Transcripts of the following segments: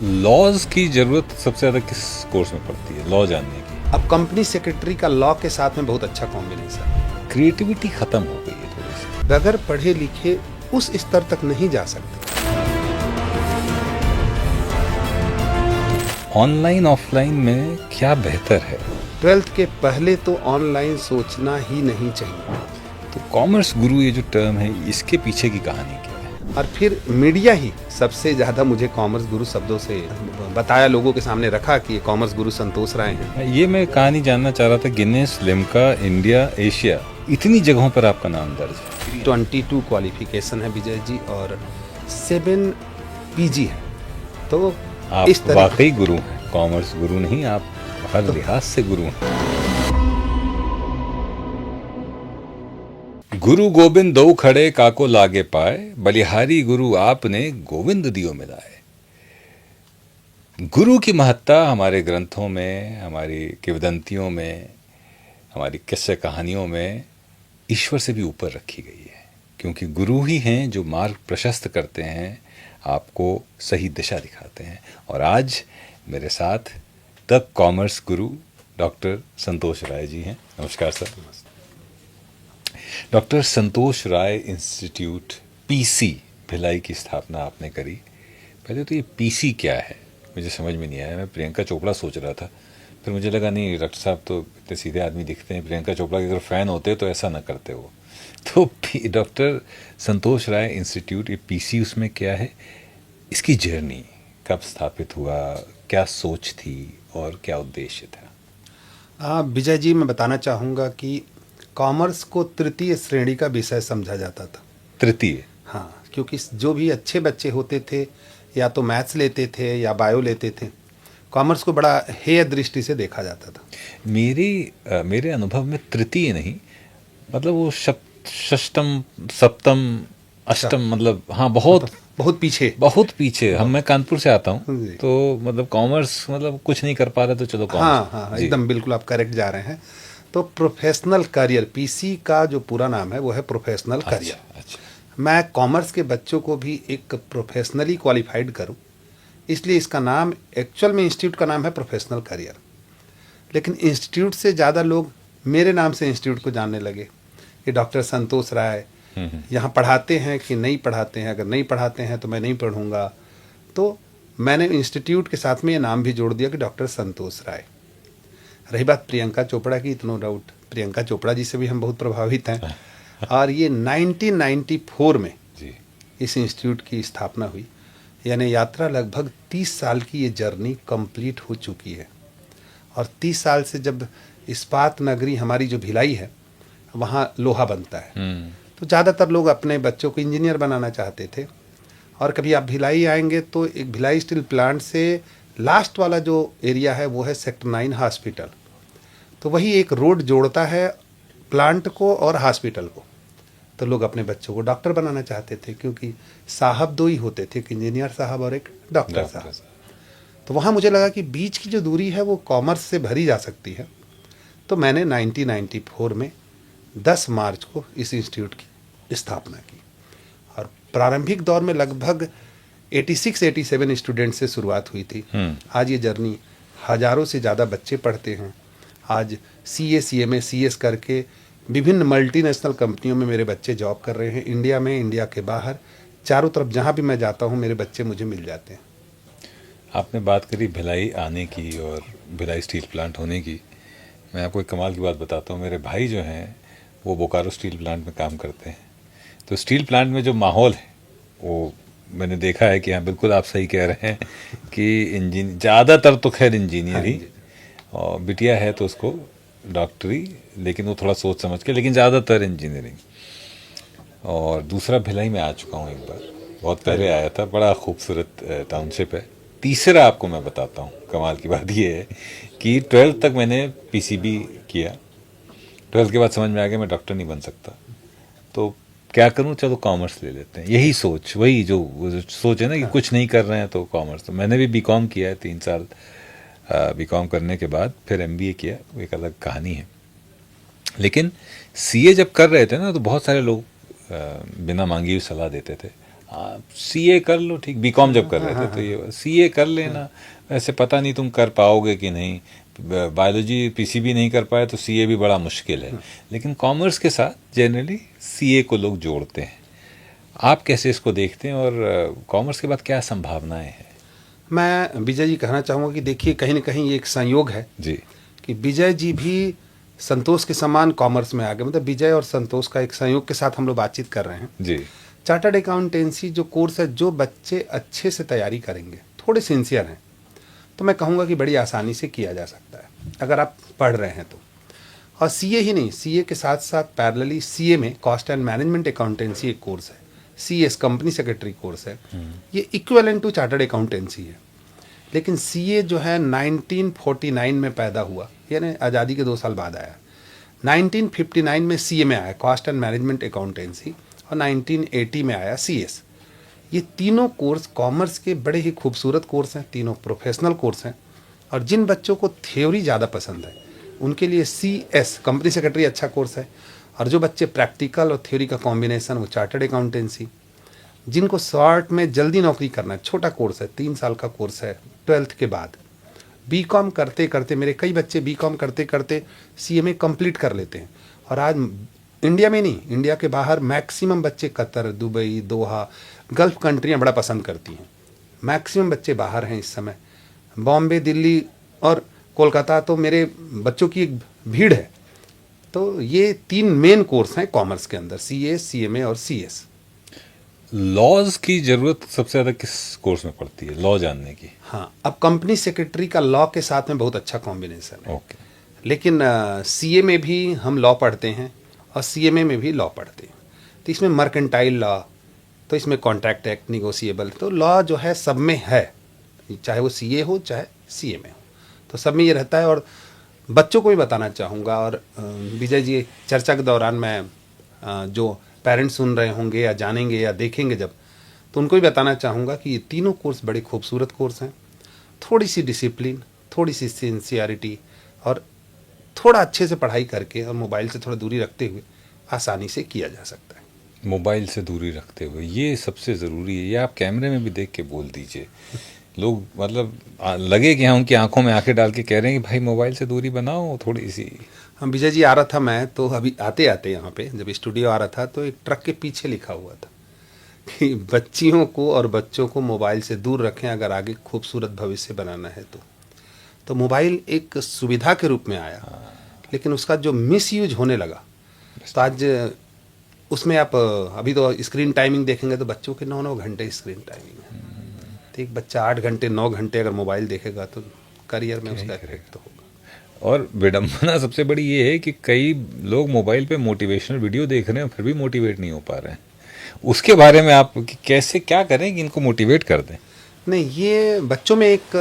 Laws की जरूरत सबसे ज्यादा किस कोर्स में पड़ती है, लॉ जानने की? अब कंपनी सेक्रेटरी का लॉ के साथ में बहुत अच्छा कॉम्बिनेशन। क्रिएटिविटी खत्म हो गई है थोड़ी सी। बगैर पढ़े लिखे उस स्तर तक नहीं जा सकते। ऑनलाइन ऑफलाइन में क्या बेहतर है? 12th के पहले तो ऑनलाइन सोचना ही नहीं चाहिए। तो कॉमर्स गुरु ये जो टर्म है, इसके पीछे की कहानी क्या है? और फिर मीडिया ही सबसे ज़्यादा मुझे कॉमर्स गुरु शब्दों से बताया, लोगों के सामने रखा कि ये कॉमर्स गुरु संतोष राय हैं। ये मैं कहानी जानना चाह रहा था। गिनेस, लिम्का, इंडिया, एशिया, इतनी जगहों पर आपका नाम दर्ज है। 22 क्वालिफिकेशन है विजय जी और 7 पीजी है। तो आप इस तरह वाकई गुरु हैं, कॉमर्स गुरु नहीं, आप हर लिहाज से गुरु हैं। गुरु गोविंद दो खड़े काको लागे पाए, बलिहारी गुरु आपने गोविंद दियो मिलाए। गुरु की महत्ता हमारे ग्रंथों में, हमारी किंवदंतियों में, हमारी किस्से कहानियों में ईश्वर से भी ऊपर रखी गई है, क्योंकि गुरु ही हैं जो मार्ग प्रशस्त करते हैं, आपको सही दिशा दिखाते हैं। और आज मेरे साथ द कॉमर्स गुरु डॉक्टर संतोष राय जी हैं। नमस्कार सर। डॉक्टर संतोष राय इंस्टीट्यूट, पीसी, भिलाई की स्थापना आपने करी। पहले तो ये पीसी क्या है मुझे समझ में नहीं आया। मैं प्रियंका चोपड़ा सोच रहा था, फिर मुझे लगा नहीं, डॉक्टर साहब तो इतने सीधे आदमी दिखते हैं, प्रियंका चोपड़ा के अगर फ़ैन होते तो ऐसा ना करते वो। तो डॉक्टर संतोष राय इंस्टीट्यूट, ये पीसी, उसमें क्या है, इसकी जर्नी कब स्थापित हुआ, क्या सोच थी और क्या उद्देश्य था? विजय जी, मैं बताना चाहूँगा कि कॉमर्स को तृतीय श्रेणी का विषय समझा जाता था। तृतीय? हाँ, क्योंकि जो भी अच्छे बच्चे होते थे या तो मैथ्स लेते थे या बायो लेते थे, कॉमर्स को बड़ा हेय दृष्टि से देखा जाता था। मेरे अनुभव में तृतीय नहीं, मतलब वो षष्टम, सप्तम, अष्टम, मतलब हाँ, बहुत बहुत पीछे। मैं कानपुर से आता हूँ, तो मतलब कॉमर्स, मतलब कुछ नहीं कर पा रहे तो चलो कॉमर्स। हाँ, एकदम बिल्कुल आप करेक्ट जा रहे हैं। तो प्रोफेशनल करियर, पीसी का जो पूरा नाम है वो है प्रोफेशनल करियर। अच्छा। मैं कॉमर्स के बच्चों को भी एक प्रोफेशनली क्वालिफाइड करूं, इसलिए इसका नाम, एक्चुअल में इंस्टीट्यूट का नाम है प्रोफेशनल करियर। लेकिन इंस्टीट्यूट से ज़्यादा लोग मेरे नाम से इंस्टीट्यूट को जानने लगे कि डॉक्टर संतोष राय यहाँ पढ़ाते हैं कि नहीं पढ़ाते हैं। अगर नहीं पढ़ाते हैं तो मैं नहीं पढ़ूँगा। तो मैंने इंस्टीट्यूट के साथ में ये नाम भी जोड़ दिया कि डॉक्टर संतोष राय। रही बात प्रियंका चोपड़ा की, नो डाउट प्रियंका चोपड़ा जी से भी हम बहुत प्रभावित हैं। और ये 1994 में इस इंस्टीट्यूट की स्थापना हुई, यानी यात्रा लगभग 30 साल की ये जर्नी कंप्लीट हो चुकी है। और 30 साल से जब इस्पात नगरी हमारी जो भिलाई है, वहाँ लोहा बनता है, तो ज़्यादातर लोग अपने बच्चों को इंजीनियर बनाना चाहते थे। और कभी आप भिलाई आएंगे तो एक भिलाई स्टील प्लांट से लास्ट वाला जो एरिया है वो है सेक्टर 9 हॉस्पिटल। तो वही एक रोड जोड़ता है प्लांट को और हॉस्पिटल को। तो लोग अपने बच्चों को डॉक्टर बनाना चाहते थे, क्योंकि साहब दो ही होते थे, एक इंजीनियर साहब और एक डॉक्टर साहब। तो वहाँ मुझे लगा कि बीच की जो दूरी है वो कॉमर्स से भरी जा सकती है। तो मैंने 1994 में 10 मार्च को इस इंस्टीट्यूट की स्थापना की। और प्रारंभिक दौर में लगभग 86-87 स्टूडेंट से शुरुआत हुई थी। आज ये जर्नी, हज़ारों से ज़्यादा बच्चे पढ़ते हैं। आज CA, CMA, CS करके विभिन्न मल्टीनेशनल कंपनियों में मेरे बच्चे जॉब कर रहे हैं, इंडिया में, इंडिया के बाहर, चारों तरफ जहाँ भी मैं जाता हूँ मेरे बच्चे मुझे मिल जाते हैं। आपने बात करी भिलाई आने की और भिलाई स्टील प्लांट होने की। मैं आपको एक कमाल की बात बताता हूँ। मेरे भाई जो हैं वो बोकारो स्टील प्लांट में काम करते हैं। तो स्टील प्लांट में जो माहौल है वो मैंने देखा है कि हाँ, बिल्कुल आप सही कह रहे हैं कि ज़्यादातर तो खैर इंजीनियर ही, और बिटिया है तो उसको डॉक्टरी, लेकिन वो थोड़ा सोच समझ के, लेकिन ज़्यादातर इंजीनियरिंग। और दूसरा भिलाई में आ चुका हूँ एक बार, बहुत पहले आया था, बड़ा खूबसूरत टाउनशिप है। तीसरा आपको मैं बताता हूँ, कमाल की बात ये है कि 12th तक मैंने PCB किया। 12th के बाद समझ में आ गया मैं डॉक्टर नहीं बन सकता, तो क्या करूँ, चलो कॉमर्स ले लेते हैं। यही सोच, वही जो सोच है ना कि कुछ नहीं कर रहे हैं तो कॉमर्स। तो मैंने भी बीकॉम किया है 3 साल। बीकॉम करने के बाद फिर MBA किया, वो एक अलग कहानी है। लेकिन CA जब कर रहे थे ना, तो बहुत सारे लोग बिना मांगी हुई सलाह देते थे, सीए कर लो, ठीक, बीकॉम जब कर रहे थे तो ये सीए कर लेना, ऐसे पता नहीं तुम कर पाओगे कि नहीं, बायोलॉजी पीसीबी नहीं कर पाए तो सीए भी बड़ा मुश्किल है, लेकिन कॉमर्स के साथ जनरली सीए को लोग जोड़ते हैं। आप कैसे इसको देखते हैं और कॉमर्स के बाद क्या संभावनाएं हैं? मैं विजय जी कहना चाहूँगा कि देखिए कहीं ना कहीं ये एक संयोग है जी कि विजय जी भी संतोष के समान कॉमर्स में आ गए, मतलब विजय और संतोष का एक संयोग के साथ हम लोग बातचीत कर रहे हैं। जी चार्टर्ड अकाउंटेंसी जो कोर्स है, जो बच्चे अच्छे से तैयारी करेंगे, थोड़े सिंसियर हैं, तो मैं कहूँगा कि बड़ी आसानी से किया जा सकता है अगर आप पढ़ रहे हैं तो। और सीए ही नहीं, सीए के साथ साथ पैरेलली सीए में कॉस्ट एंड मैनेजमेंट अकाउंटेंसी एक कोर्स है, सीएस कंपनी सेक्रेटरी कोर्स है, ये इक्विवेलेंट टू चार्टर्ड अकाउंटेंसी है। लेकिन सीए जो है 1949 में पैदा हुआ, यानी आज़ादी के 2 साल बाद आया। 1959 में सीए में आया कॉस्ट एंड मैनेजमेंट अकाउंटेंसी, और 1980 में आया सीएस। ये तीनों कोर्स कॉमर्स के बड़े ही खूबसूरत कोर्स हैं, तीनों प्रोफेशनल कोर्स हैं। और जिन बच्चों को थ्योरी ज़्यादा पसंद है उनके लिए सीएस कंपनी सेक्रेटरी अच्छा कोर्स है, और जो बच्चे प्रैक्टिकल और थ्योरी का कॉम्बिनेशन वो चार्टर्ड अकाउंटेंसी। जिनको शॉर्ट में जल्दी नौकरी करना है, छोटा कोर्स है, 3 साल का कोर्स है 12th के बाद। बीकॉम करते करते, मेरे कई बच्चे बीकॉम करते करते सीएमए कंप्लीट कर लेते हैं। और आज इंडिया में नहीं, इंडिया के बाहर मैक्सिमम बच्चे कतर, दुबई, दोहा, गल्फ कंट्रियां बड़ा पसंद करती हैं। मैक्सिमम बच्चे बाहर हैं इस समय। बॉम्बे, दिल्ली और कोलकाता तो मेरे बच्चों की एक भीड़ है। तो ये 3 मेन कोर्स हैं कॉमर्स के अंदर, सीए, सीएमए और सीएस। लॉज की जरूरत सबसे ज़्यादा किस कोर्स में पड़ती है, लॉ जानने की? हाँ, अब कंपनी सेक्रेटरी का लॉ के साथ में बहुत अच्छा कॉम्बिनेशन है। ओके। लेकिन सीए में भी हम लॉ पढ़ते हैं और सीएमए में भी लॉ पढ़ते हैं। तो इसमें मर्केंटाइल लॉ, तो इसमें कॉन्ट्रैक्ट एक्ट, निगोशिएबल, तो लॉ जो है सब में है, चाहे वो सीए हो चाहे सीएमए हो, तो सब में ये रहता है। और बच्चों को भी बताना चाहूँगा, और विजय जी चर्चा के दौरान मैं जो पेरेंट्स सुन रहे होंगे या जानेंगे या देखेंगे जब, तो उनको भी बताना चाहूँगा कि ये तीनों कोर्स बड़े खूबसूरत कोर्स हैं। थोड़ी सी डिसिप्लिन, थोड़ी सी सिंसियरिटी और थोड़ा अच्छे से पढ़ाई करके और मोबाइल से थोड़ा दूरी रखते हुए आसानी से किया जा सकता है। मोबाइल से दूरी रखते हुए, ये सबसे ज़रूरी है। ये आप कैमरे में भी देख के बोल दीजिए, लोग मतलब लगे कि हाँ उनकी आंखों में आंखें डाल के कह रहे हैं कि भाई मोबाइल से दूरी बनाओ थोड़ी सी। हम विजय जी आ रहा था मैं, तो अभी आते आते यहाँ पे जब स्टूडियो आ रहा था तो एक ट्रक के पीछे लिखा हुआ था कि बच्चियों को और बच्चों को मोबाइल से दूर रखें अगर आगे खूबसूरत भविष्य बनाना है तो मोबाइल एक सुविधा के रूप में आया, लेकिन उसका जो मिसयूज होने लगा तो आज उसमें आप अभी तो स्क्रीन टाइमिंग देखेंगे तो बच्चों के 9-9 घंटे स्क्रीन टाइमिंग है। तो एक बच्चा 8 घंटे 9 घंटे अगर मोबाइल देखेगा तो करियर में उसका इफेक्ट तो होगा। और विडंबना सबसे बड़ी ये है कि कई लोग मोबाइल पे मोटिवेशनल वीडियो देख रहे हैं फिर भी मोटिवेट नहीं हो पा रहे हैं। उसके बारे में आप कैसे क्या करें कि इनको मोटिवेट कर दें? नहीं, ये बच्चों में एक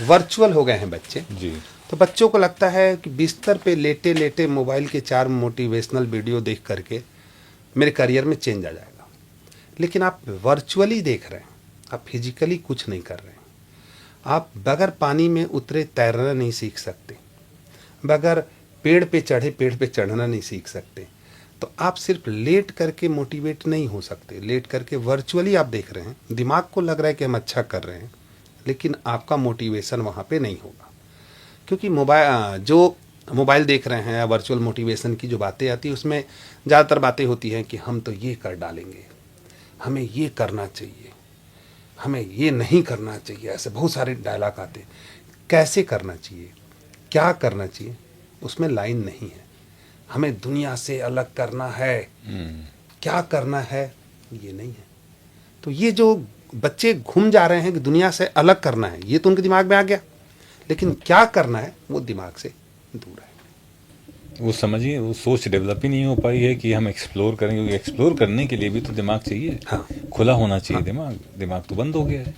वर्चुअल हो गए हैं बच्चे जी। तो बच्चों को लगता है कि बिस्तर पे लेटे लेटे मोबाइल के 4 मोटिवेशनल वीडियो देख करके मेरे करियर में चेंज आ जाएगा। लेकिन आप वर्चुअली देख रहे हैं, आप फिजिकली कुछ नहीं कर रहे हैं। आप बगैर पानी में उतरे तैरना नहीं सीख सकते, बगैर पेड़ पे चढ़े पेड़ पे चढ़ना नहीं सीख सकते। तो आप सिर्फ लेट करके मोटिवेट नहीं हो सकते। लेट करके वर्चुअली आप देख रहे हैं, दिमाग को लग रहा है कि हम अच्छा कर रहे हैं, लेकिन आपका मोटिवेशन वहाँ पे नहीं होगा। क्योंकि मोबाइल देख रहे हैं या वर्चुअल मोटिवेशन की जो बातें आती है उसमें ज़्यादातर बातें होती हैं कि हम तो ये कर डालेंगे, हमें ये करना चाहिए, हमें ये नहीं करना चाहिए, ऐसे बहुत सारे डायलॉग आते हैं। कैसे करना चाहिए, क्या करना चाहिए, उसमें लाइन नहीं है। हमें दुनिया से अलग करना है, क्या करना है, ये नहीं है। तो ये जो बच्चे घूम जा रहे हैं कि दुनिया से अलग करना है, ये तो उनके दिमाग में आ गया, लेकिन क्या करना है वो दिमाग से दूर है। वो समझिए वो सोच डेवलप ही नहीं हो पाई है कि हम एक्सप्लोर करेंगे, क्योंकि एक्सप्लोर करने के लिए भी तो दिमाग चाहिए। हाँ। खुला होना चाहिए। हाँ। दिमाग तो बंद हो गया है।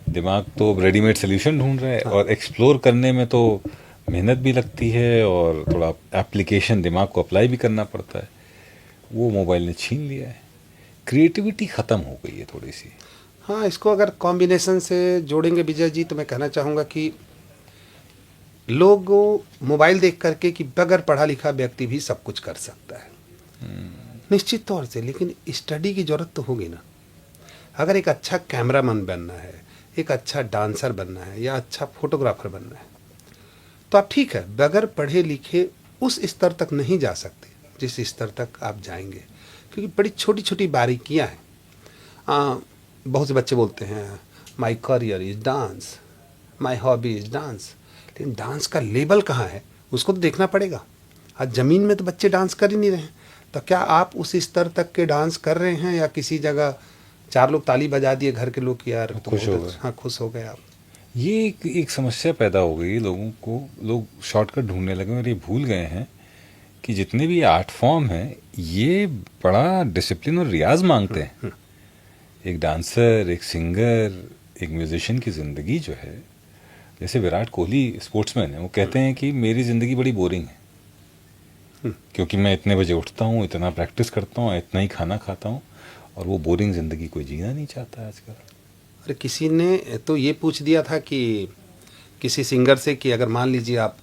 दिमाग तो रेडीमेड सोल्यूशन ढूंढ रहा है। हाँ। और एक्सप्लोर करने में तो मेहनत भी लगती है और थोड़ा एप्लीकेशन दिमाग को अप्लाई भी करना पड़ता है। वो मोबाइल ने छीन लिया है। क्रिएटिविटी ख़त्म हो गई है थोड़ी सी। हाँ, इसको अगर कॉम्बिनेशन से जोड़ेंगे विजय जी तो मैं कहना चाहूँगा कि लोग मोबाइल देख करके कि बगैर पढ़ा लिखा व्यक्ति भी सब कुछ कर सकता है, निश्चित तौर से, लेकिन स्टडी की ज़रूरत तो होगी ना। अगर एक अच्छा कैमरामैन बनना है, एक अच्छा डांसर बनना है या अच्छा फोटोग्राफर बनना है, तो आप ठीक है बगैर पढ़े लिखे उस स्तर तक नहीं जा सकते जिस स्तर तक आप जाएंगे, क्योंकि बड़ी छोटी छोटी बारीकियां हैं। बहुत से बच्चे बोलते हैं my career is dance, my hobby is dance, लेकिन डांस का लेवल कहाँ है उसको तो देखना पड़ेगा। आज ज़मीन में तो बच्चे डांस कर ही नहीं रहे हैं, तो क्या आप उस स्तर तक के डांस कर रहे हैं या किसी जगह 4 लोग ताली बजा दिए घर के लोग कि यार तो खुश हो गए। हाँ खुश हो गए आप। ये एक समस्या पैदा हो गई लोगों को, लोग शॉर्टकट ढूंढने लगे और ये भूल गए हैं कि जितने भी आर्ट फॉर्म हैं ये बड़ा डिसिप्लिन और रियाज मांगते हैं। एक डांसर, एक सिंगर, एक म्यूजिशियन की ज़िंदगी जो है, जैसे विराट कोहली स्पोर्ट्समैन है, वो कहते हैं कि मेरी ज़िंदगी बड़ी बोरिंग है क्योंकि मैं इतने बजे उठता हूँ, इतना प्रैक्टिस करता हूँ, इतना ही खाना खाता हूँ, और वो बोरिंग ज़िंदगी कोई जीना नहीं चाहता है आजकल। अरे किसी ने तो ये पूछ दिया था कि किसी सिंगर से कि अगर मान लीजिए आप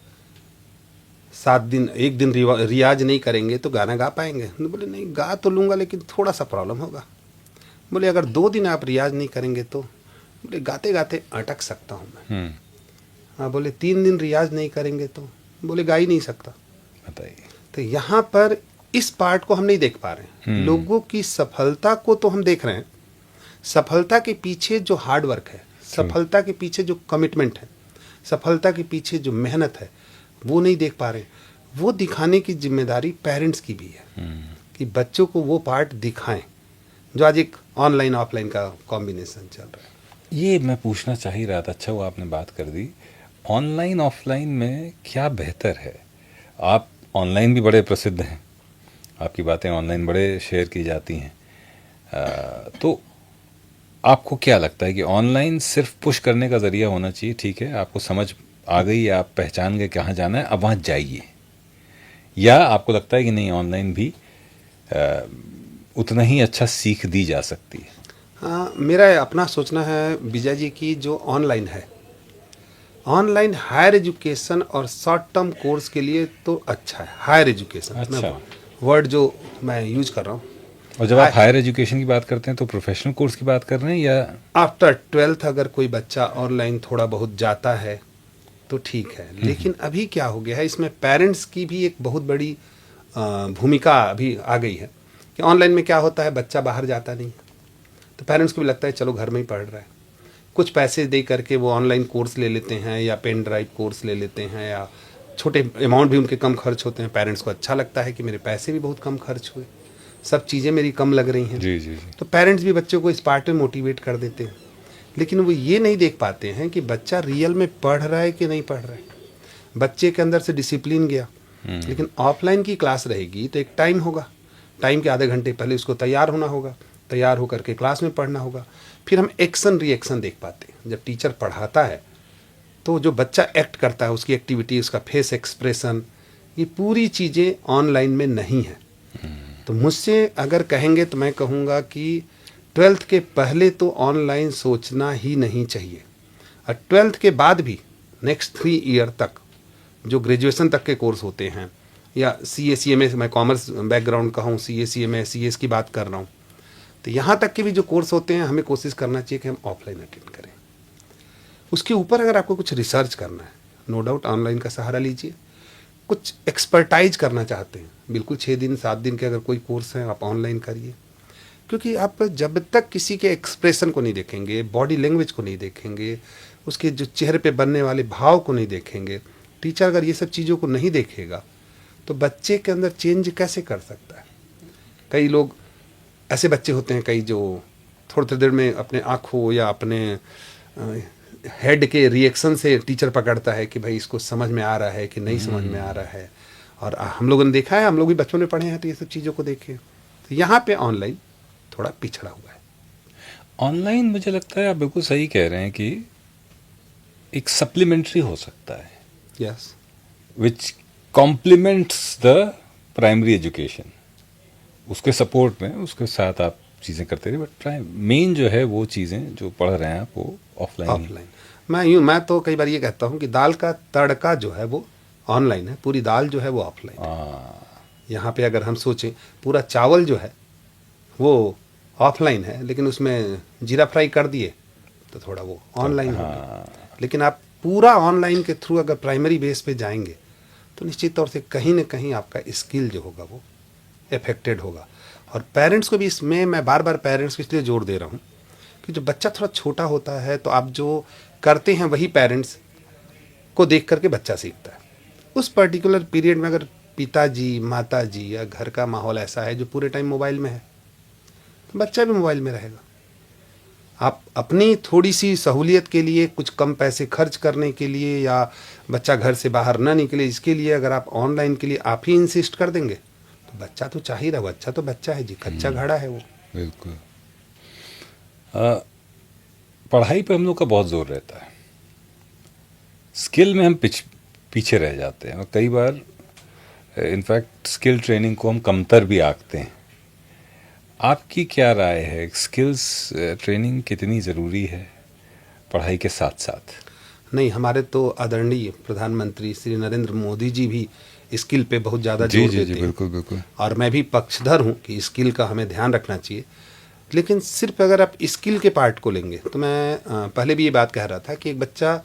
7 दिन 1 दिन रियाज नहीं करेंगे तो गाना गा पाएंगे? तो बोले नहीं, गा तो लूँगा लेकिन थोड़ा सा प्रॉब्लम होगा। बोले अगर 2 दिन आप रियाज नहीं करेंगे तो? बोले गाते गाते अटक सकता हूँ मैं। हाँ, बोले 3 दिन रियाज नहीं करेंगे तो? बोले गा ही नहीं सकता। बताइए। तो यहाँ पर इस पार्ट को हम नहीं देख पा रहे हैं। लोगों की सफलता को तो हम देख रहे हैं, सफलता के पीछे जो हार्ड वर्क है, सफलता के पीछे जो कमिटमेंट है, सफलता के पीछे जो मेहनत है, वो नहीं देख पा रहे। वो दिखाने की जिम्मेदारी पेरेंट्स की भी है कि बच्चों को वो पार्ट दिखाएं जो आज एक ऑनलाइन ऑफलाइन का कॉम्बिनेशन चल रहा है। ये मैं पूछना चाह ही रहा था, अच्छा वो आपने बात कर दी। ऑनलाइन ऑफलाइन में क्या बेहतर है? आप ऑनलाइन भी बड़े प्रसिद्ध हैं, आपकी बातें ऑनलाइन बड़े शेयर की जाती हैं, तो आपको क्या लगता है कि ऑनलाइन सिर्फ पुश करने का ज़रिया होना चाहिए, ठीक है आपको समझ आ गई, आप पहचान गए कहाँ जाना है, अब वहाँ जाइए, या आपको लगता है कि नहीं ऑनलाइन भी उतना ही अच्छा सीख दी जा सकती है? हाँ, मेरा अपना सोचना है विजय जी की जो ऑनलाइन है, ऑनलाइन हायर एजुकेशन और शॉर्ट टर्म कोर्स के लिए तो अच्छा है। हायर एजुकेशन अच्छा, वर्ड जो मैं यूज कर रहा हूँ। और जब आप हायर एजुकेशन की बात करते हैं तो प्रोफेशनल कोर्स की बात कर रहे हैं या आफ्टर 12th अगर कोई बच्चा ऑनलाइन थोड़ा बहुत जाता है तो ठीक है, लेकिन अभी क्या हो गया है, इसमें पेरेंट्स की भी एक बहुत बड़ी भूमिका अभी आ गई है कि ऑनलाइन में क्या होता है, बच्चा बाहर जाता नहीं तो पेरेंट्स को भी लगता है चलो घर में ही पढ़ रहा है, कुछ पैसे दे करके वो ऑनलाइन कोर्स ले लेते हैं या पेन ड्राइव कोर्स ले लेते हैं, या छोटे अमाउंट भी उनके कम खर्च होते हैं। पेरेंट्स को अच्छा लगता है कि मेरे पैसे भी बहुत कम खर्च हुए, सब चीज़ें मेरी कम लग रही हैं। जी जी जी। तो पेरेंट्स भी बच्चों को इस पार्ट में मोटिवेट कर देते हैं, लेकिन वो ये नहीं देख पाते हैं कि बच्चा रियल में पढ़ रहा है कि नहीं पढ़ रहा है। बच्चे के अंदर से डिसिप्लिन गया, लेकिन ऑफलाइन की क्लास रहेगी तो एक टाइम होगा, टाइम के आधे घंटे पहले उसको तैयार होना होगा, तैयार होकर के क्लास में पढ़ना होगा। फिर हम एक्शन रिएक्शन देख पाते हैं। जब टीचर पढ़ाता है तो जो बच्चा एक्ट करता है, उसकी एक्टिविटी, उसका फेस एक्सप्रेशन, ये पूरी चीज़ें ऑनलाइन में नहीं है। तो मुझसे अगर कहेंगे तो मैं कहूँगा कि 12th के पहले तो ऑनलाइन सोचना ही नहीं चाहिए, और 12th के बाद भी नेक्स्ट 3 ईयर तक जो ग्रेजुएशन तक के कोर्स होते हैं, या CA CMA, मैं कॉमर्स बैकग्राउंड का हूँ, CA CMA CS की बात कर रहा हूँ, तो यहाँ तक के भी जो कोर्स होते हैं हमें कोशिश करना चाहिए कि हम ऑफलाइन अटेंड करें। उसके ऊपर अगर आपको कुछ रिसर्च करना है, नो डाउट ऑनलाइन का सहारा लीजिए। कुछ एक्सपर्टाइज करना चाहते हैं, बिल्कुल 6 दिन 7 दिन के अगर कोई कोर्स है आप ऑनलाइन करिए, क्योंकि आप जब तक किसी के एक्सप्रेशन को नहीं देखेंगे, बॉडी लैंग्वेज को नहीं देखेंगे, उसके जो चेहरे पे बनने वाले भाव को नहीं देखेंगे, टीचर अगर ये सब चीज़ों को नहीं देखेगा तो बच्चे के अंदर चेंज कैसे कर सकता है। कई लोग ऐसे बच्चे होते हैं, कई जो थोड़ी देर में अपने आँखों या अपने हेड के रिएक्शन से टीचर पकड़ता है कि भाई इसको समझ में आ रहा है कि नहीं समझ में आ रहा है। और हम लोगों ने देखा है, हम लोग भी बच्चों ने पढ़े हैं तो ये सब चीज़ों को देखे, तो यहाँ पे ऑनलाइन थोड़ा पिछड़ा हुआ है। ऑनलाइन मुझे लगता है आप बिल्कुल सही कह रहे हैं कि एक सप्लीमेंट्री हो सकता है, yes, which complements the primary education, उसके सपोर्ट में उसके साथ आप चीज़ें करते रहे, बट मेन जो है वो चीज़ें जो पढ़ रहे हैं आप वो ऑफलाइन। मैं तो कई बार ये कहता हूँ कि दाल का तड़का जो है वो ऑनलाइन है, पूरी दाल जो है वो ऑफलाइन है। यहाँ पे अगर हम सोचें, पूरा चावल जो है वो ऑफलाइन है, लेकिन उसमें जीरा फ्राई कर दिए तो थोड़ा वो ऑनलाइन हो गया। लेकिन आप पूरा ऑनलाइन के थ्रू अगर प्राइमरी बेस पे जाएंगे तो निश्चित तौर से कहीं ना कहीं आपका स्किल जो होगा वो अफेक्टेड होगा। और पेरेंट्स को भी इसमें मैं बार बार पेरेंट्स को इसलिए जोर दे रहा हूँ कि जो बच्चा थोड़ा छोटा होता है तो आप जो करते हैं वही पेरेंट्स को देख करके बच्चा सीखता है। उस पर्टिकुलर पीरियड में अगर पिताजी माताजी या घर का माहौल ऐसा है जो पूरे टाइम मोबाइल में है तो बच्चा भी मोबाइल में रहेगा। आप अपनी थोड़ी सी सहूलियत के लिए, कुछ कम पैसे खर्च करने के लिए या बच्चा घर से बाहर ना निकले इसके लिए अगर आप ऑनलाइन के लिए आप ही इंसिस्ट कर देंगे तो बच्चा तो चाह ही रहा, बच्चा तो बच्चा है जी, कच्चा घड़ा है वो। बिल्कुल। पढ़ाई पे हम लोग का बहुत जोर रहता है, स्किल में हम पीछे रह जाते हैं और कई बार इनफैक्ट स्किल ट्रेनिंग को हम कमतर भी आंकते हैं। आपकी क्या राय है, स्किल्स ट्रेनिंग कितनी ज़रूरी है पढ़ाई के साथ साथ? नहीं, हमारे तो आदरणीय प्रधानमंत्री श्री नरेंद्र मोदी जी भी स्किल पे बहुत ज़्यादा जोर देते हैं। बिल्कुल बिल्कुल। और मैं भी पक्षधर हूँ कि स्किल का हमें ध्यान रखना चाहिए। लेकिन सिर्फ अगर आप स्किल के पार्ट को लेंगे तो मैं पहले भी ये बात कह रहा था कि एक बच्चा,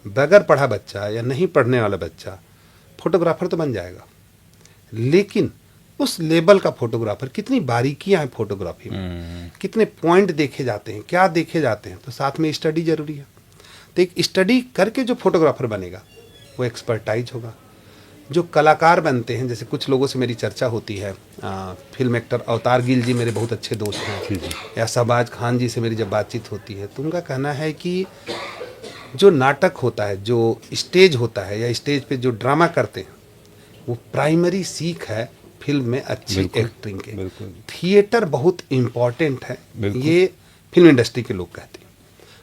बगैर पढ़ा बच्चा या नहीं पढ़ने वाला बच्चा फोटोग्राफर तो बन जाएगा, लेकिन उस लेवल का फोटोग्राफर, कितनी बारीकियां हैं फोटोग्राफी में, कितने पॉइंट देखे जाते हैं, क्या देखे जाते हैं, तो साथ में स्टडी जरूरी है। तो एक स्टडी करके जो फोटोग्राफर बनेगा वो एक्सपर्टाइज होगा। जो कलाकार बनते हैं, जैसे कुछ लोगों से मेरी चर्चा होती है, फिल्म एक्टर अवतार गिल जी मेरे बहुत अच्छे दोस्त हैं, या शहबाज खान जी से मेरी जब बातचीत होती है तो उनका कहना है कि जो नाटक होता है, जो स्टेज होता है या स्टेज पे जो ड्रामा करते हैं वो प्राइमरी सीख है फिल्म में अच्छी एक्टिंग के। थिएटर बहुत इम्पॉर्टेंट है, ये फिल्म इंडस्ट्री के लोग कहते हैं।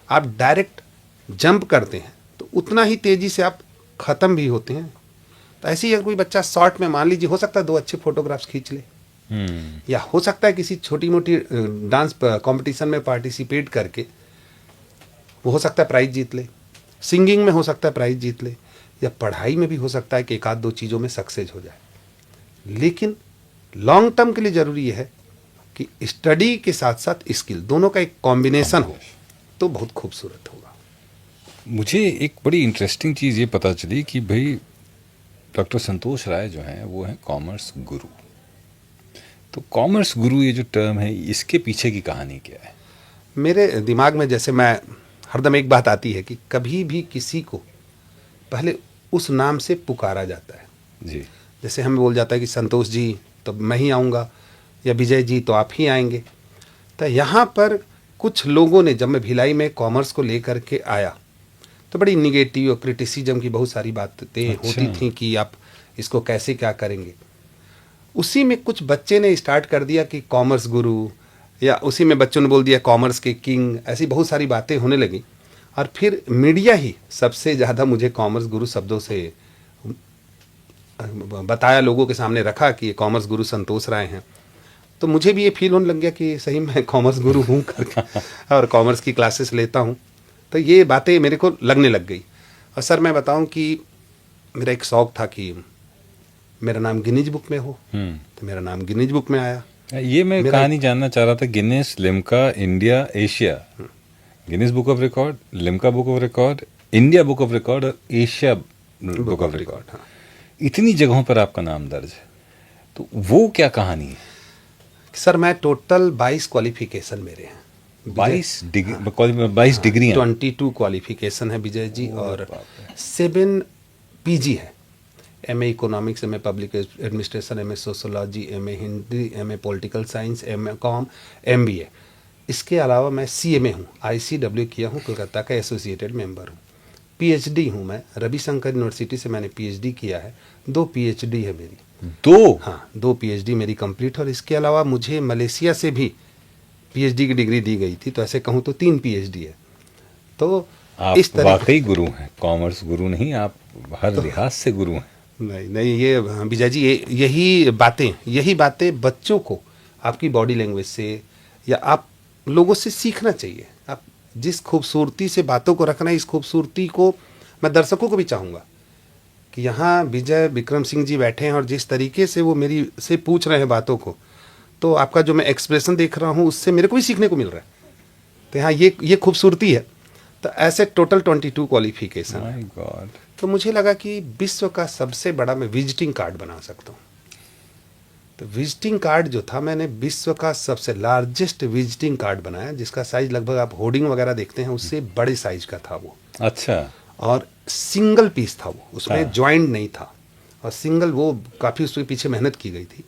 आप डायरेक्ट जंप करते हैं तो उतना ही तेजी से आप ख़त्म भी होते हैं। तो ऐसे ही अगर कोई बच्चा शॉर्ट में, मान लीजिए, हो सकता है 2 अच्छे फोटोग्राफ्स खींच ले, या हो सकता है किसी छोटी मोटी डांस कंपटीशन में पार्टिसिपेट करके वो हो सकता है प्राइज जीत ले, सिंगिंग में हो सकता है प्राइज जीत ले, या पढ़ाई में भी हो सकता है कि 1-2 चीज़ों में सक्सेस हो जाए। लेकिन लॉन्ग टर्म के लिए ज़रूरी है कि स्टडी के साथ साथ स्किल दोनों का एक कॉम्बिनेशन हो तो बहुत खूबसूरत होगा। मुझे एक बड़ी इंटरेस्टिंग चीज़ ये पता चली कि भाई डॉक्टर संतोष राय जो हैं वो हैं कॉमर्स गुरु। तो कॉमर्स गुरु ये जो टर्म है, इसके पीछे की कहानी क्या है? मेरे दिमाग में जैसे मैं हरदम एक बात आती है कि कभी भी किसी को पहले उस नाम से पुकारा जाता है जी। जैसे हमें बोल जाता है कि संतोष जी तो मैं ही आऊँगा, या विजय जी तो आप ही आएंगे। तो यहाँ पर कुछ लोगों ने, जब मैं भिलाई में कॉमर्स को लेकर के आया तो बड़ी निगेटिव और क्रिटिसिज्म की बहुत सारी बातें होती थी कि आप इसको कैसे क्या करेंगे। उसी में कुछ बच्चे ने स्टार्ट कर दिया कि कॉमर्स गुरु, या उसी में बच्चों ने बोल दिया कॉमर्स के किंग, ऐसी बहुत सारी बातें होने लगी। और फिर मीडिया ही सबसे ज़्यादा मुझे कॉमर्स गुरु शब्दों से बताया, लोगों के सामने रखा कि ये कॉमर्स गुरु संतोष राय हैं। तो मुझे भी ये फील होने लग गया कि सही मैं कॉमर्स गुरु हूँ करके और कॉमर्स की क्लासेस लेता हूँ। तो ये बातें मेरे को लगने लग गई। और सर मैं बताऊँ कि मेरा एक शौक़ था कि मेरा नाम गिनीज बुक में हो, तो मेरा नाम गिनीज बुक में आया। ये मैं कहानी जानना चाह रहा था। Guinness, Limca, India, Asia, Guinness book of record, Limca book of record, India book of record और एशिया बुक ऑफ रिकॉर्ड, हाँ। इतनी जगहों पर आपका नाम दर्ज है, तो वो क्या कहानी है? सर मैं टोटल 22 क्वालिफिकेशन मेरे हैं। 22 डिग्री, 22 क्वालिफिकेशन है विजय जी, और 7 पीजी है। MA economics, MA public administration, MA sociology, MA Hindi, MA political science, MA com, MBA. इसके अलावा मैं सीएमए हूँ, आईसीडब्ल्यू किया हूँ, कोलकाता का एसोसिएटेड मेंबर हूँ। पीएचडी हूँ मैं, रविशंकर यूनिवर्सिटी से मैंने पीएचडी किया है। 2 पीएचडी है मेरी। 2? हाँ, 2 पीएचडी मेरी कंप्लीट। और इसके अलावा मुझे मलेशिया से भी पीएचडी की डिग्री दी गई थी, तो ऐसे कहूँ तो 3 पीएचडी है। तो आप इस तरह वाकई गुरु हैं, कॉमर्स गुरु नहीं, आप हर लिहाज से गुरु हैं। नहीं, ये विजय जी, यही बातें बच्चों को आपकी बॉडी लैंग्वेज से या आप लोगों से सीखना चाहिए। आप जिस खूबसूरती से बातों को रखना है, इस खूबसूरती को मैं दर्शकों को भी चाहूँगा कि यहाँ विजय विक्रम सिंह जी बैठे हैं और जिस तरीके से वो मेरी से पूछ रहे हैं बातों को, तो आपका जो मैं एक्सप्रेशन देख रहा हूँ उससे मेरे को भी सीखने को मिल रहा है। तो यहाँ ये खूबसूरती है। तो ऐसे टोटल 22 क्वालिफिकेशन। My God. तो मुझे लगा कि विश्व का सबसे बड़ा मैं विजिटिंग कार्ड बना सकता हूँ। तो विजिटिंग कार्ड जो था, मैंने विश्व का सबसे लार्जेस्ट विजिटिंग कार्ड बनाया, जिसका साइज लगभग आप होर्डिंग वगैरह देखते हैं उससे बड़े साइज का था वो। अच्छा। और सिंगल पीस था वो, उसमें हाँ। ज्वाइंट नहीं था, और सिंगल, वो काफ़ी उसके पीछे मेहनत की गई थी।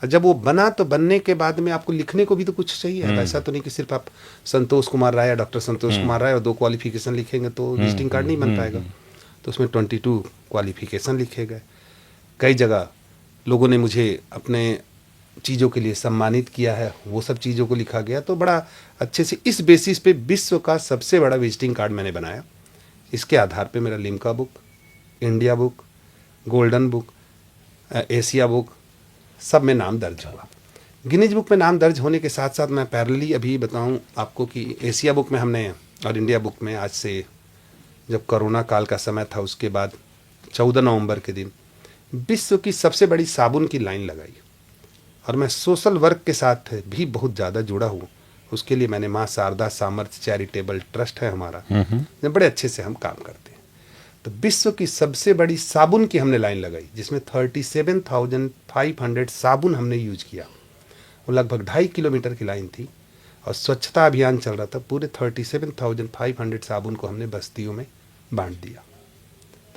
और जब वो बना तो बनने के बाद में आपको लिखने को भी तो कुछ चाहिए। ऐसा तो नहीं कि सिर्फ आप संतोष कुमार राय या डॉक्टर संतोष कुमार राय और 2 क्वालिफिकेशन लिखेंगे तो विजिटिंग कार्ड नहीं बन पाएगा। तो उसमें 22 क्वालिफिकेशन लिखे गए। कई जगह लोगों ने मुझे अपने चीज़ों के लिए सम्मानित किया है, वो सब चीज़ों को लिखा गया। तो बड़ा अच्छे से इस बेसिस पे विश्व का सबसे बड़ा विजिटिंग कार्ड मैंने बनाया। इसके आधार पे मेरा Limca book, India book, golden book, Asia book, सब में नाम दर्ज हुआ। गिनीज बुक में नाम दर्ज होने के साथ साथ मैं पैरेलली अभी बताऊं आपको कि एशिया बुक में हमने और इंडिया बुक में आज से, जब कोरोना काल का समय था उसके बाद 14 नवंबर के दिन विश्व की सबसे बड़ी साबुन की लाइन लगाई। और मैं सोशल वर्क के साथ भी बहुत ज़्यादा जुड़ा हूँ। उसके लिए मैंने माँ शारदा सामर्थ्य चैरिटेबल ट्रस्ट है हमारा, बड़े अच्छे से हम काम करते हैं। तो विश्व की सबसे बड़ी साबुन की हमने लाइन लगाई, जिसमें 37,500 साबुन हमने यूज किया। वो लगभग 2.5 किलोमीटर की लाइन थी और स्वच्छता अभियान चल रहा था। पूरे 37,500 साबुन को हमने बस्तियों में बांट दिया।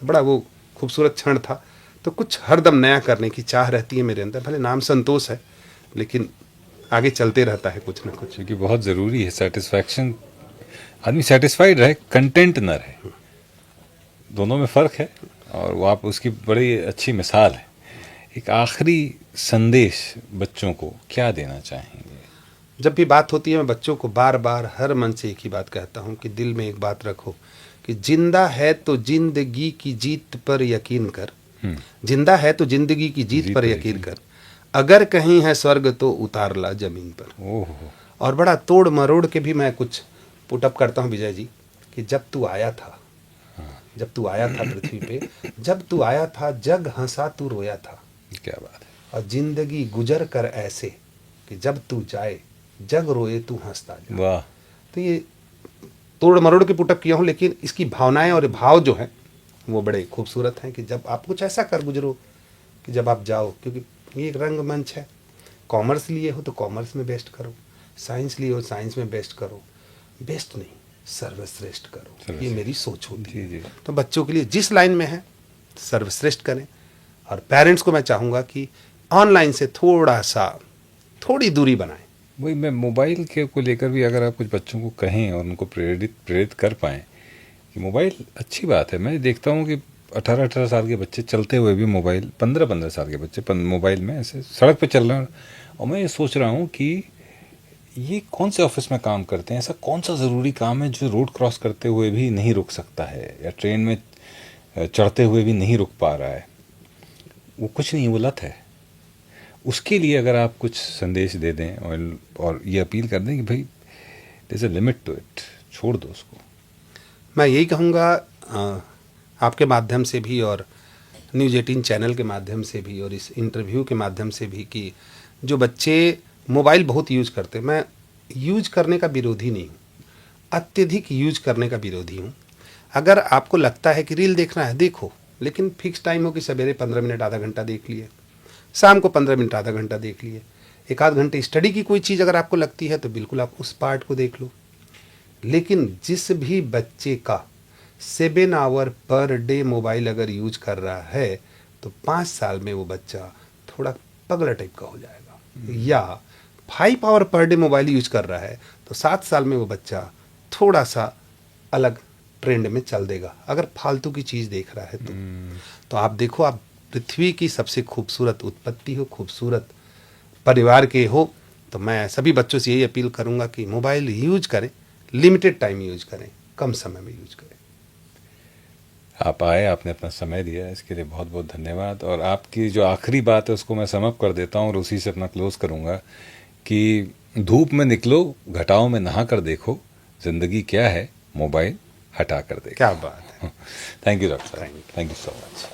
तो बड़ा वो खूबसूरत क्षण था। तो कुछ हरदम नया करने की चाह रहती है मेरे अंदर। भले नाम संतोष है, लेकिन आगे चलते रहता है कुछ ना कुछ। क्योंकि बहुत ज़रूरी है सेटिस्फैक्शन, आदमी सेटिस्फाइड रहे, कंटेंट न रहे, दोनों में फ़र्क है। और वो आप उसकी बड़ी अच्छी मिसाल है। एक आखिरी संदेश बच्चों को क्या देना चाहेंगे? जब भी बात होती है मैं बच्चों को बार बार हर मन से एक ही बात कहता हूँ कि दिल में एक बात रखो कि जिंदा है तो जिंदगी की जीत पर यकीन कर। जिंदा है तो जिंदगी की जीत पर यकीन कर, अगर कहीं है स्वर्ग तो उतार ला जमीन पर। ओह। और बड़ा तोड़ मरोड़ के भी मैं कुछ पुटअप करता हूँ विजय जी, कि जब तू आया था, जब तू आया था पृथ्वी पे, जब तू आया था जग हंसा तू रोया था। क्या बात है। और जिंदगी गुजर कर ऐसे कि जब तू जाए जग रोए तू हंसता जा। वाह। तो ये तोड़ मरोड़ के पुटअप किया हूँ, लेकिन इसकी भावनाएं और भाव जो हैं वो बड़े खूबसूरत हैं कि जब आप कुछ ऐसा कर गुजरो कि जब आप जाओ, क्योंकि ये एक रंगमंच है। कॉमर्स लिए हो तो कॉमर्स में बेस्ट करो, साइंस लिए हो साइंस में बेस्ट करो, बेस्ट नहीं सर्वश्रेष्ठ करो। ये मेरी सोच होती है। तो बच्चों के लिए जिस लाइन में है सर्वश्रेष्ठ करें। और पेरेंट्स को मैं चाहूँगा कि ऑनलाइन से थोड़ी दूरी बनाएं। वही मैं मोबाइल के को लेकर भी अगर आप कुछ बच्चों को कहें और उनको प्रेरित कर पाएँ कि मोबाइल अच्छी बात है। मैं देखता हूँ कि 18-18 साल के बच्चे चलते हुए भी मोबाइल, 15-15 साल के बच्चे मोबाइल में ऐसे सड़क पे चल रहे हैं। और मैं ये सोच रहा हूँ कि ये कौन से ऑफिस में काम करते हैं, ऐसा कौन सा ज़रूरी काम है जो रोड क्रॉस करते हुए भी नहीं रुक सकता है, या ट्रेन में चढ़ते हुए भी नहीं रुक पा रहा है। वो कुछ नहीं, वो लत है। उसके लिए अगर आप कुछ संदेश दे दें और ये अपील कर दें कि भाई there is a limit to it, छोड़ दो उसको। मैं यही कहूँगा आपके माध्यम से भी और न्यूज़ 18 चैनल के माध्यम से भी और इस इंटरव्यू के माध्यम से भी कि जो बच्चे मोबाइल बहुत यूज करते हैं, मैं यूज करने का विरोधी नहीं हूँ, अत्यधिक यूज करने का विरोधी हूँ। अगर आपको लगता है कि रील देखना है देखो, लेकिन फिक्स टाइम हो कि सवेरे 15 मिनट आधा घंटा देख लिए, शाम को 15 मिनट आधा घंटा देख लिए, 1-आध घंटे स्टडी की कोई चीज़ अगर आपको लगती है तो बिल्कुल आप उस पार्ट को देख लो। लेकिन जिस भी बच्चे का 7 आवर पर डे मोबाइल अगर यूज कर रहा है तो 5 साल में वो बच्चा थोड़ा पगला टाइप का हो जाएगा। या 5 our per day mobile use कर रहा है तो 7 साल में वो बच्चा थोड़ा सा अलग ट्रेंड में चल देगा, अगर फालतू की चीज़ देख रहा है तो आप देखो, आप पृथ्वी की सबसे खूबसूरत उत्पत्ति हो, खूबसूरत परिवार के हो, तो मैं सभी बच्चों से यही अपील करूंगा कि मोबाइल यूज करें, लिमिटेड टाइम यूज करें, कम समय में यूज करें। आप आए, आपने अपना समय दिया, इसके लिए बहुत बहुत धन्यवाद। और आपकी जो आखिरी बात है उसको मैं समअप कर देता हूँ और उसी से अपना क्लोज करूँगा कि धूप में निकलो, घटाओं में नहा कर देखो, ज़िंदगी क्या है मोबाइल हटा कर देखो। क्या बात है। थैंक यू डॉक्टर साहब, थैंक यू सो मच।